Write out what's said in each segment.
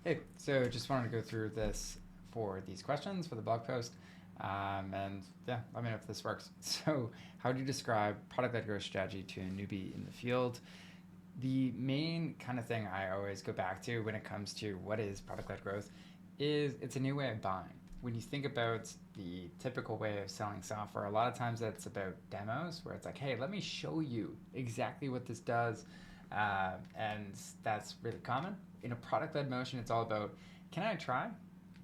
Hey, so just wanted to go through this for these questions for the blog post. And yeah, let me know if this works. So, how do you describe product-led growth strategy to a newbie in the field? The main kind of thing I always go back to when it comes to what is product-led growth is it's a new way of buying. When you think about the typical way of selling software, a lot of times that's about demos where it's like, hey, let me show you exactly what this does. And that's really common. In a product-led motion, it's all about, can I try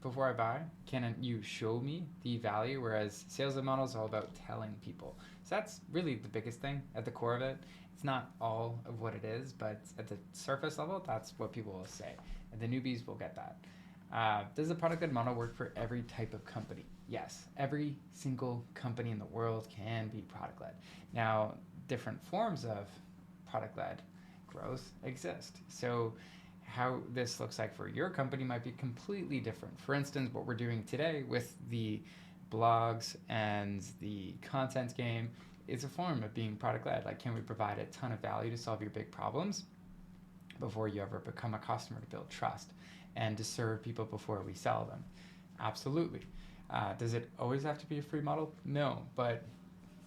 before I buy? Can you show me the value? Whereas sales-led model is all about telling people. So that's really the biggest thing at the core of it. It's not all of what it is, but at the surface level, that's what people will say. And the newbies will get that. Does the product-led model work for every type of company? Yes, every single company in the world can be product-led. Now, different forms of product-led growth exist. So how this looks like for your company might be completely different. For instance, what we're doing today with the blogs and the content game is a form of being product-led. Like, can we provide a ton of value to solve your big problems before you ever become a customer, to build trust and to serve people before we sell them? Absolutely. Does it always have to be a free model? No, but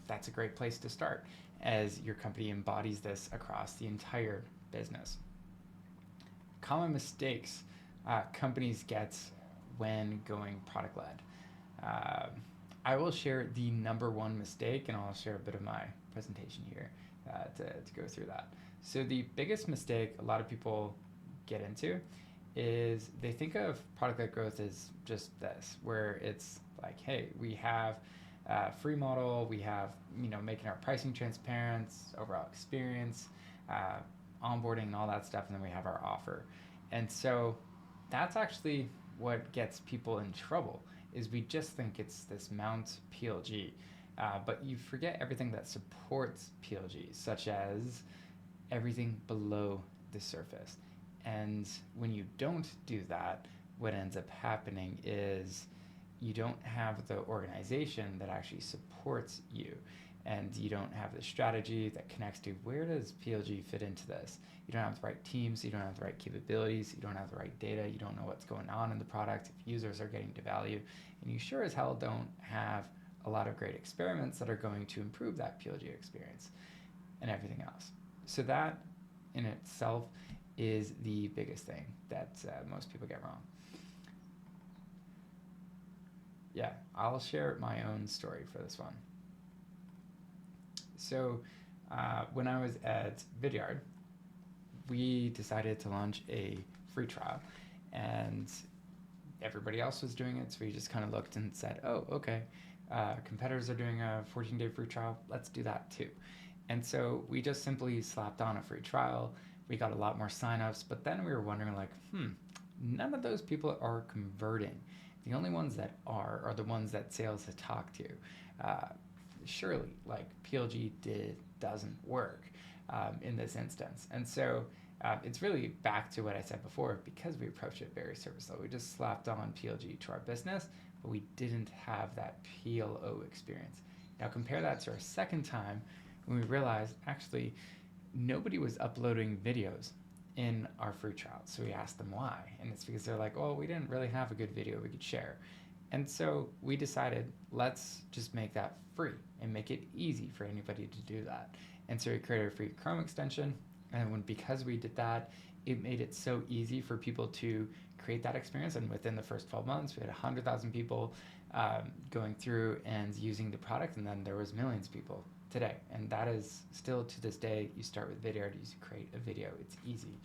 that's a great place to start as your company embodies this across the entire business. Common mistakes companies get when going product-led. Uh, I will share the number one mistake, and I'll share a bit of my presentation here to go through that. So the biggest mistake a lot of people get into is they think of product-led growth as just this, where it's like, hey, we have a free model, we have, making our pricing transparent, overall experience, onboarding and all that stuff, and then we have our offer. And so that's actually what gets people in trouble, is we just think it's this mount PLG, but you forget everything that supports PLG, such as everything below the surface. And when you don't do that, what ends up happening is you don't have the organization that actually supports you, and you don't have the strategy that connects to where does PLG fit into this. You don't have the right teams, you don't have the right capabilities, you don't have the right data, you don't know what's going on in the product, if users are getting to value, and you sure as hell don't have a lot of great experiments that are going to improve that PLG experience and everything else. So that in itself is the biggest thing that most people get wrong. Yeah, I'll share my own story for this one. So when I was at Vidyard, we decided to launch a free trial, and everybody else was doing it, so we just kind of looked and said, oh, okay, competitors are doing a 14-day free trial, let's do that too. And so we just simply slapped on a free trial. We got a lot more signups, but then we were wondering, like, none of those people are converting. The only ones that are the ones that sales had talked to. Surely, like, PLG doesn't work in this instance. And so it's really back to what I said before, because we approached it very surface level. We just slapped on PLG to our business, but we didn't have that PLO experience. Now compare that to our second time when we realized actually nobody was uploading videos in our free trial. So we asked them why, and it's because they're like, oh, we didn't really have a good video we could share. And so we decided, let's just make that free and make it easy for anybody to do that. And so we created a free Chrome extension, and because we did that, it made it so easy for people to create that experience. And within the first 12 months, we had 100,000 people going through and using the product, and then there was millions of people today. And that is still to this day, you start with Vidyard, you create a video, it's easy.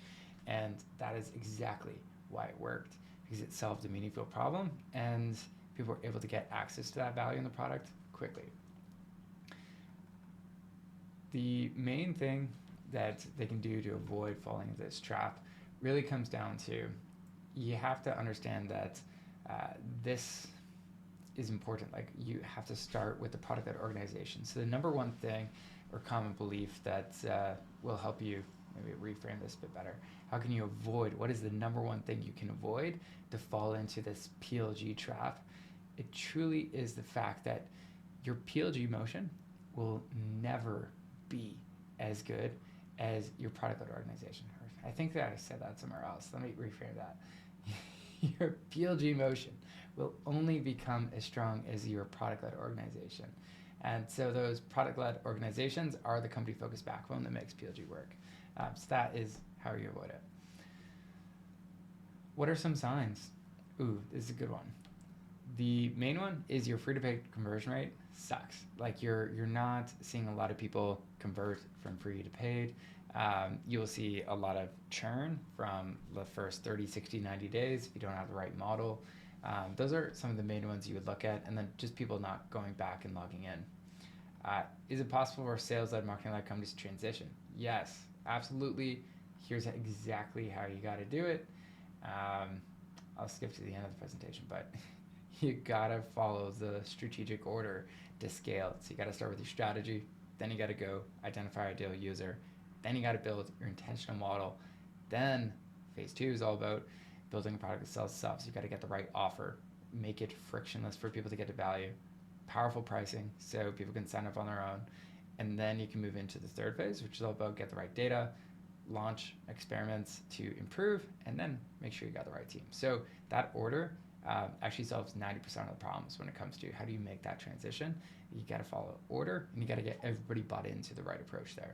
And that is exactly why it worked, because it solved a meaningful problem and people were able to get access to that value in the product quickly. The main thing that they can do to avoid falling into this trap really comes down to, you have to understand that this is important. Like, you have to start with the product-led organization. So the number one thing or common belief that will help you maybe reframe this a bit better. How can you avoid, what is the number one thing you can avoid to fall into this PLG trap? It truly is the fact that your PLG motion will never be as good as your product-led organization. I think that I said that somewhere else. Let me reframe that. Your PLG motion will only become as strong as your product-led organization. And so those product-led organizations are the company-focused backbone that makes PLG work. So that is how you avoid it. What are some signs? Ooh, this is a good one. The main one is your free-to-pay conversion rate sucks. Like you're not seeing a lot of people convert from free to paid. You'll see a lot of churn from the first 30, 60, 90 days if you don't have the right model. Those are some of the main ones you would look at, and then just people not going back and logging in. Is it possible for sales-led, marketing-led companies to transition? Yes, absolutely. Here's exactly how you got to do it. I'll skip to the end of the presentation, but you gotta follow the strategic order to scale. So you gotta start with your strategy, then you gotta go identify ideal user, then you gotta build your intentional model. Then phase 2 is all about building a product that sells itself. So you gotta get the right offer, make it frictionless for people to get to value, powerful pricing so people can sign up on their own. And then you can move into the third phase, which is all about get the right data, launch experiments to improve, and then make sure you got the right team. So that order actually solves 90% of the problems when it comes to how do you make that transition. You got to follow order, and you got to get everybody bought into the right approach there.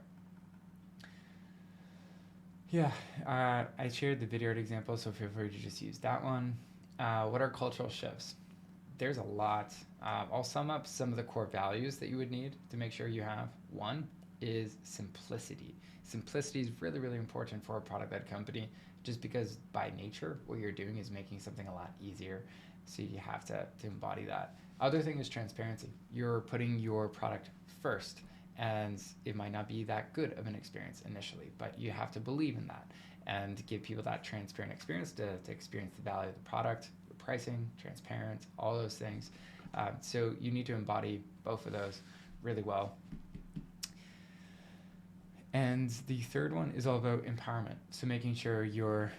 Yeah, I shared the video example, so feel free to just use that one. What are cultural shifts? There's a lot. I'll sum up some of the core values that you would need to make sure you have. One is simplicity. Simplicity is really, really important for a product-led company, just because by nature, what you're doing is making something a lot easier. So you have to embody that. Other thing is transparency. You're putting your product first, and it might not be that good of an experience initially, but you have to believe in that and give people that transparent experience to experience the value of the product, your pricing, transparent, all those things. So you need to embody both of those really well. And the third one is all about empowerment. So making sure you're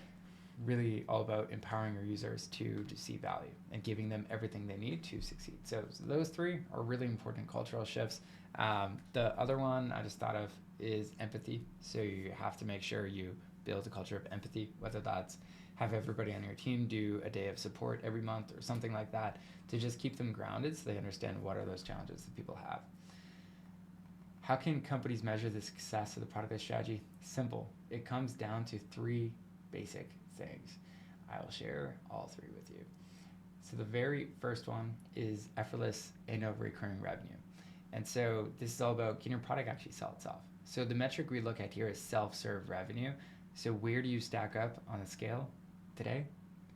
really all about empowering your users to see value and giving them everything they need to succeed. So those three are really important cultural shifts. The other one I just thought of is empathy. So you have to make sure you build a culture of empathy, whether that's have everybody on your team do a day of support every month or something like that, to just keep them grounded so they understand what are those challenges that people have. How can companies measure the success of the product strategy? Simple. It comes down to three basic things. I will share all three with you. So the very first one is effortless annual recurring revenue. And so this is all about, can your product actually sell itself? So the metric we look at here is self-serve revenue. So where do you stack up on the scale today,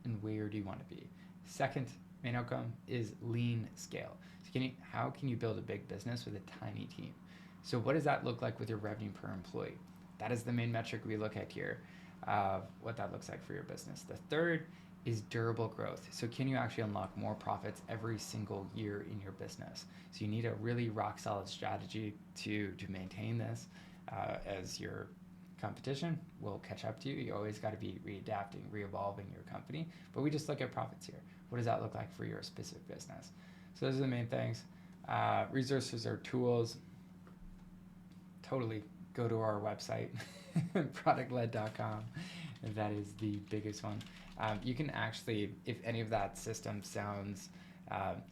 and where do you want to be? Second main outcome is lean scale. So how can you build a big business with a tiny team? So what does that look like with your revenue per employee? That is the main metric we look at here, what that looks like for your business. The third is durable growth. So can you actually unlock more profits every single year in your business? So you need a really rock solid strategy to maintain this as your competition will catch up to you. You always got to be readapting, re-evolving your company. But we just look at profits here. What does that look like for your specific business? So those are the main things. Resources or tools. Totally go to our website, ProductLed.com. That is the biggest one. You can actually, if any of that system sounds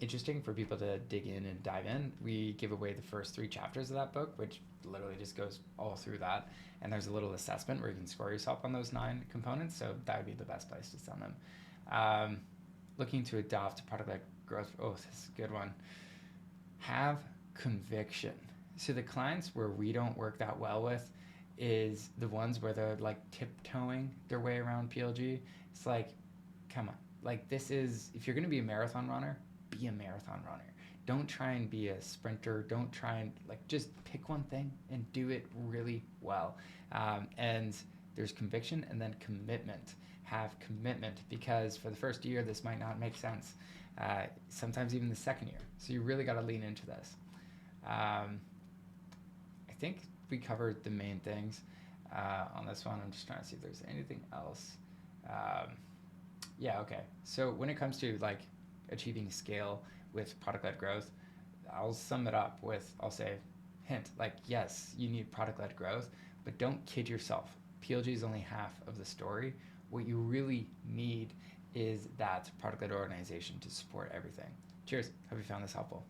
interesting for people to dig in and dive in, we give away the first 3 chapters of that book, which literally just goes all through that. And there's a little assessment where you can score yourself on those 9 components. So that would be the best place to send them. Looking to adopt product-led growth. Oh, this is a good one. Have conviction. So the clients where we don't work that well with is the ones where they're like tiptoeing their way around PLG. It's like, come on. Like this is, if you're going to be a marathon runner, be a marathon runner. Don't try and be a sprinter. Don't try and just pick one thing and do it really well. And there's conviction and then commitment. Have commitment, because for the first year, this might not make sense. Sometimes even the second year. So you really got to lean into this. I think we covered the main things on this one. I'm just trying to see if there's anything else. Yeah, okay. So when it comes to achieving scale with product-led growth, I'll sum it up with, I'll say, hint, yes, you need product-led growth, but don't kid yourself. PLG is only half of the story. What you really need is that product-led organization to support everything. Cheers. Hope you found this helpful.